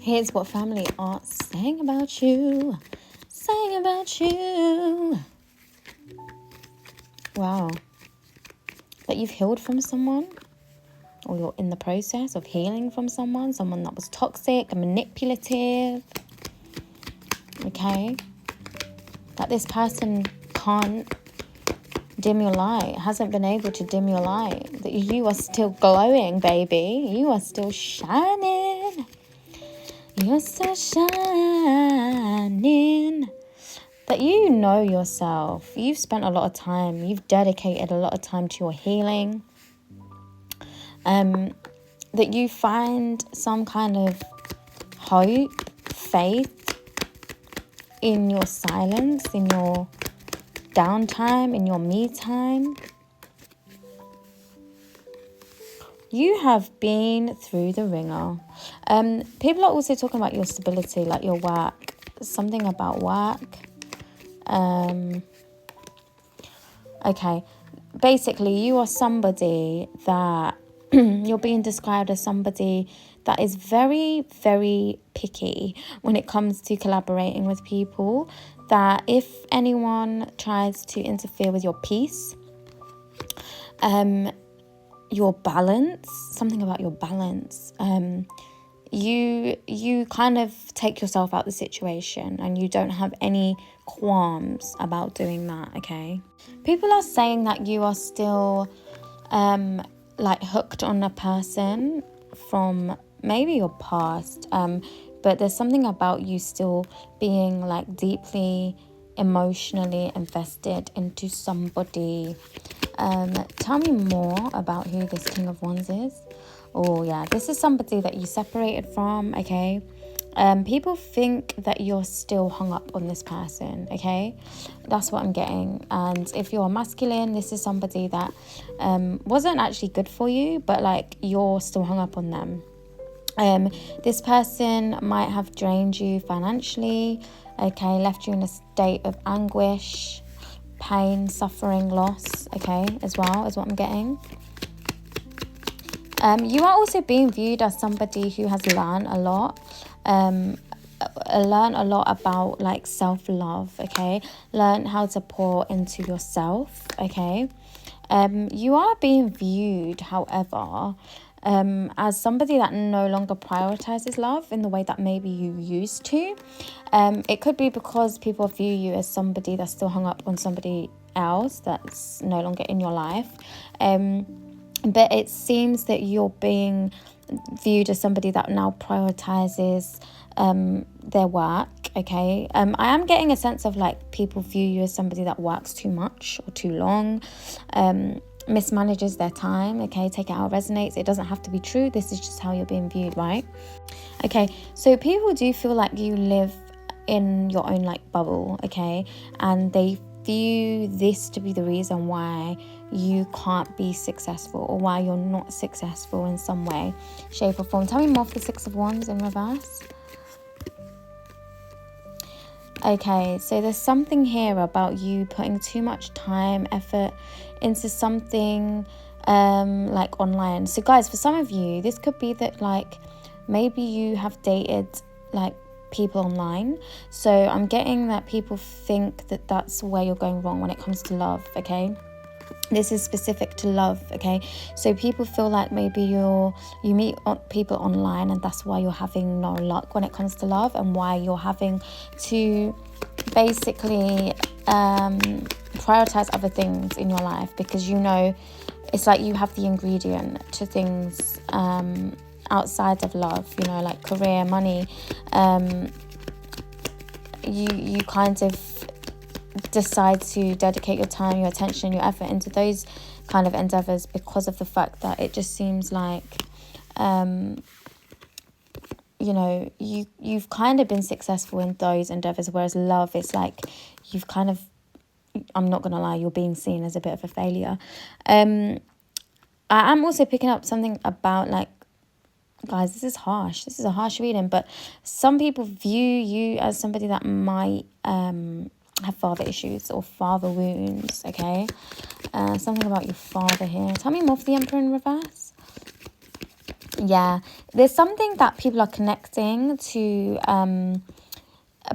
Here's what family are saying about you. Saying about you. Wow. That you've healed from someone. Or you're in the process of healing from someone. Someone that was toxic and manipulative. Okay. That this person can't dim your light. Hasn't been able to dim your light. That you are still glowing, baby. You are still shining. You're still shining. That you know yourself. You've spent a lot of time. You've dedicated a lot of time to your healing. That you find some kind of hope, faith in your silence, in your downtime, in your me time. You have been through the ringer. People are also talking about your stability, like your work. Something about work. Okay. Basically, you are somebody that you're being described as somebody that is very, very picky when it comes to collaborating with people. That if anyone tries to interfere with your peace, your balance, something about your balance, you kind of take yourself out the situation and you don't have any qualms about doing that, okay? People are saying that you are still like hooked on a person from maybe your past, but there's something about you still being like deeply emotionally invested into somebody. Tell me more about who this King of Wands is. Oh yeah, this is somebody that you separated from, okay? People think that you're still hung up on this person, okay? That's what I'm getting. And if you're masculine, this is somebody that wasn't actually good for you, but like you're still hung up on them. This person might have drained you financially, okay? Left you in a state of anguish, pain, suffering, loss, okay? As well is what I'm getting. You are also being viewed as somebody who has learned a lot. Learn a lot about like self-love, okay? Learn how to pour into yourself, okay? You are being viewed, however, as somebody that no longer prioritizes love in the way that maybe you used to. It could be because people view you as somebody that's still hung up on somebody else that's no longer in your life. But it seems that you're being viewed as somebody that now prioritizes their work, okay? I am getting a sense of like people view you as somebody that works too much or too long, mismanages their time, okay? Take it how it resonates. It doesn't have to be true. This is just how you're being viewed, right? Okay, so people do feel like you live in your own like bubble, okay? And they view this to be the reason why you can't be successful or why you're not successful in some way, shape or form. Tell me more of the Six of Wands in reverse. Okay, so there's something here about you putting too much time, effort into something like online. So guys, for some of you, this could be that like maybe you have dated like people online. So I'm getting that people think that that's where you're going wrong when it comes to love, okay? This is specific to love, okay? So people feel like maybe you meet people online and that's why you're having no luck when it comes to love, and why you're having to basically prioritize other things in your life, because you know it's like you have the ingredient to things outside of love, you know, like career, money. You kind of decide to dedicate your time, your attention, your effort into those kind of endeavors because of the fact that it just seems like you know, you've kind of been successful in those endeavors, whereas love, it's like you've kind of, I'm not gonna lie, you're being seen as a bit of a failure. I am also picking up something about like, guys, this is harsh, this is a harsh reading, but some people view you as somebody that might have father issues or father wounds, okay? Something about your father here. Tell me more for the Emperor in reverse. Yeah, there's something that people are connecting to,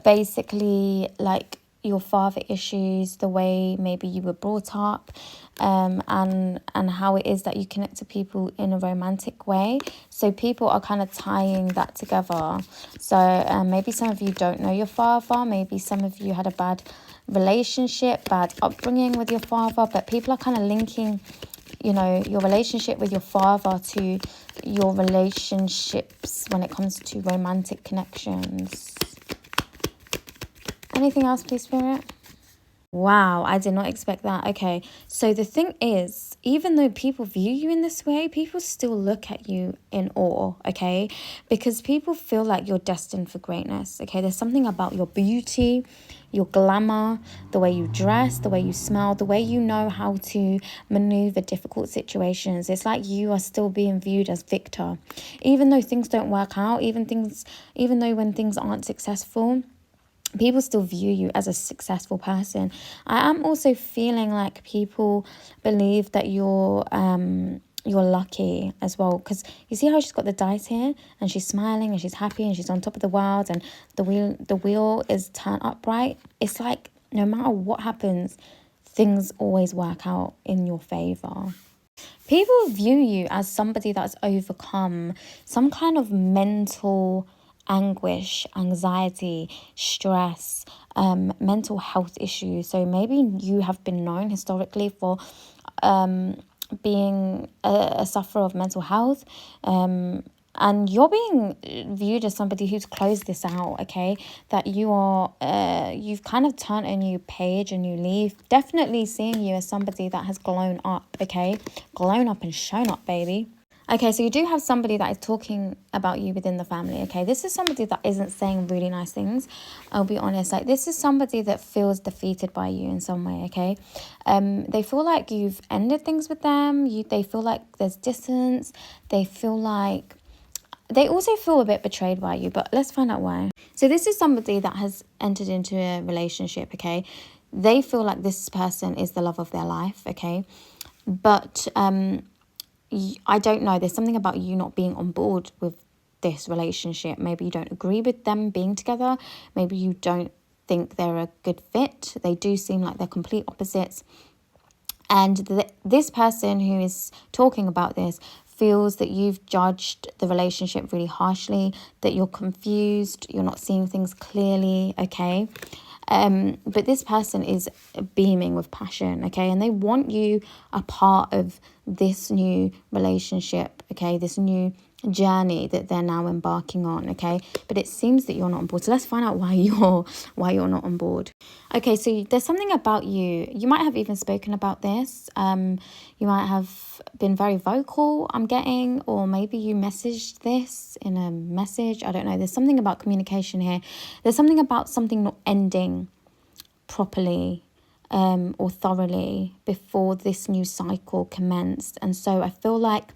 basically like your father issues, the way maybe you were brought up, and how it is that you connect to people in a romantic way. So people are kind of tying that together. So maybe some of you don't know your father, maybe some of you had a bad relationship, bad upbringing with your father, but people are kind of linking, you know, your relationship with your father to your relationships when it comes to romantic connections. Anything else, please, Spirit? Wow, I did not expect that. Okay, so the thing is, even though people view you in this way, people still look at you in awe, okay? Because people feel like you're destined for greatness, okay? There's something about your beauty, your glamour, the way you dress, the way you smell, the way you know how to maneuver difficult situations. It's like you are still being viewed as victor. Even though things don't work out, even though when things aren't successful, people still view you as a successful person. I am also feeling like people believe that you're lucky as well, because you see how she's got the dice here and she's smiling and she's happy and she's on top of the world and the wheel is turned upright. It's like no matter what happens, things always work out in your favor. People view you as somebody that's overcome some kind of mental anguish, anxiety, stress, mental health issues. So maybe you have been known historically for being a sufferer of mental health. And you're being viewed as somebody who's closed this out, okay? That you are, you've kind of turned a new page, a new leaf. Definitely seeing you as somebody that has grown up, okay? Grown up and shown up, baby. Okay, so you do have somebody that is talking about you within the family, okay? This is somebody that isn't saying really nice things. I'll be honest. Like, this is somebody that feels defeated by you in some way, okay? They feel like you've ended things with them. They feel like there's distance. They also feel a bit betrayed by you, but let's find out why. So this is somebody that has entered into a relationship, okay? They feel like this person is the love of their life, okay? But I don't know. There's something about you not being on board with this relationship. Maybe you don't agree with them being together. Maybe you don't think they're a good fit. They do seem like they're complete opposites. And this person who is talking about this feels that you've judged the relationship really harshly, that you're confused, you're not seeing things clearly, okay? But this person is beaming with passion, okay? And they want you a part of this new relationship, okay? This new journey that they're now embarking on, okay? But it seems that you're not on board. So let's find out why you're not on board. Okay, so there's something about you. You might have even spoken about this. You might have been very vocal, I'm getting, or maybe you messaged this in a message. I don't know. There's something about communication here. There's something about something not ending properly or thoroughly before this new cycle commenced. And so I feel like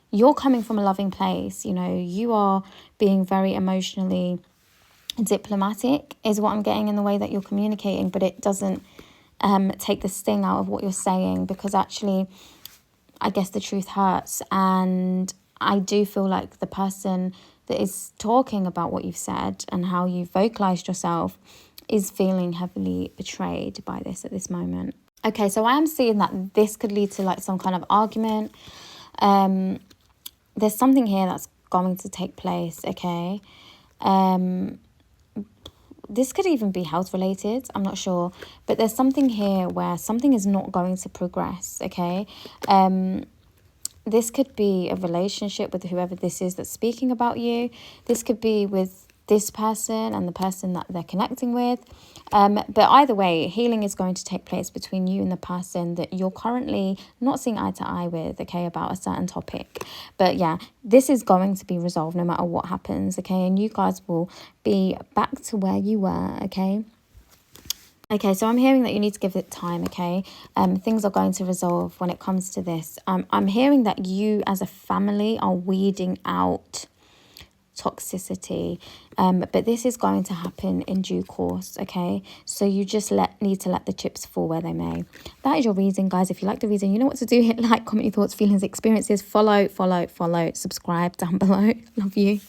you're coming from a loving place. You know, you are being very emotionally diplomatic is what I'm getting in the way that you're communicating, but it doesn't take the sting out of what you're saying, because actually I guess the truth hurts. And I do feel like the person that is talking about what you've said and how you've vocalized yourself is feeling heavily betrayed by this at this moment. Okay, so I am seeing that this could lead to like some kind of argument. There's something here that's going to take place, okay? This could even be health related, I'm not sure. But there's something here where something is not going to progress, okay? This could be a relationship with whoever this is that's speaking about you. This could be with this person and the person that they're connecting with. But either way, healing is going to take place between you and the person that you're currently not seeing eye to eye with, okay, about a certain topic. But yeah, this is going to be resolved no matter what happens, okay? And you guys will be back to where you were, okay? Okay, so I'm hearing that you need to give it time, okay? Things are going to resolve when it comes to this. I'm hearing that you as a family are weeding out toxicity. But this is going to happen in due course, okay? So you just need to let the chips fall where they may. That is your reading, guys. If you like the reading, you know what to do. Hit like, comment your thoughts, feelings, experiences. Follow, subscribe down below. Love you.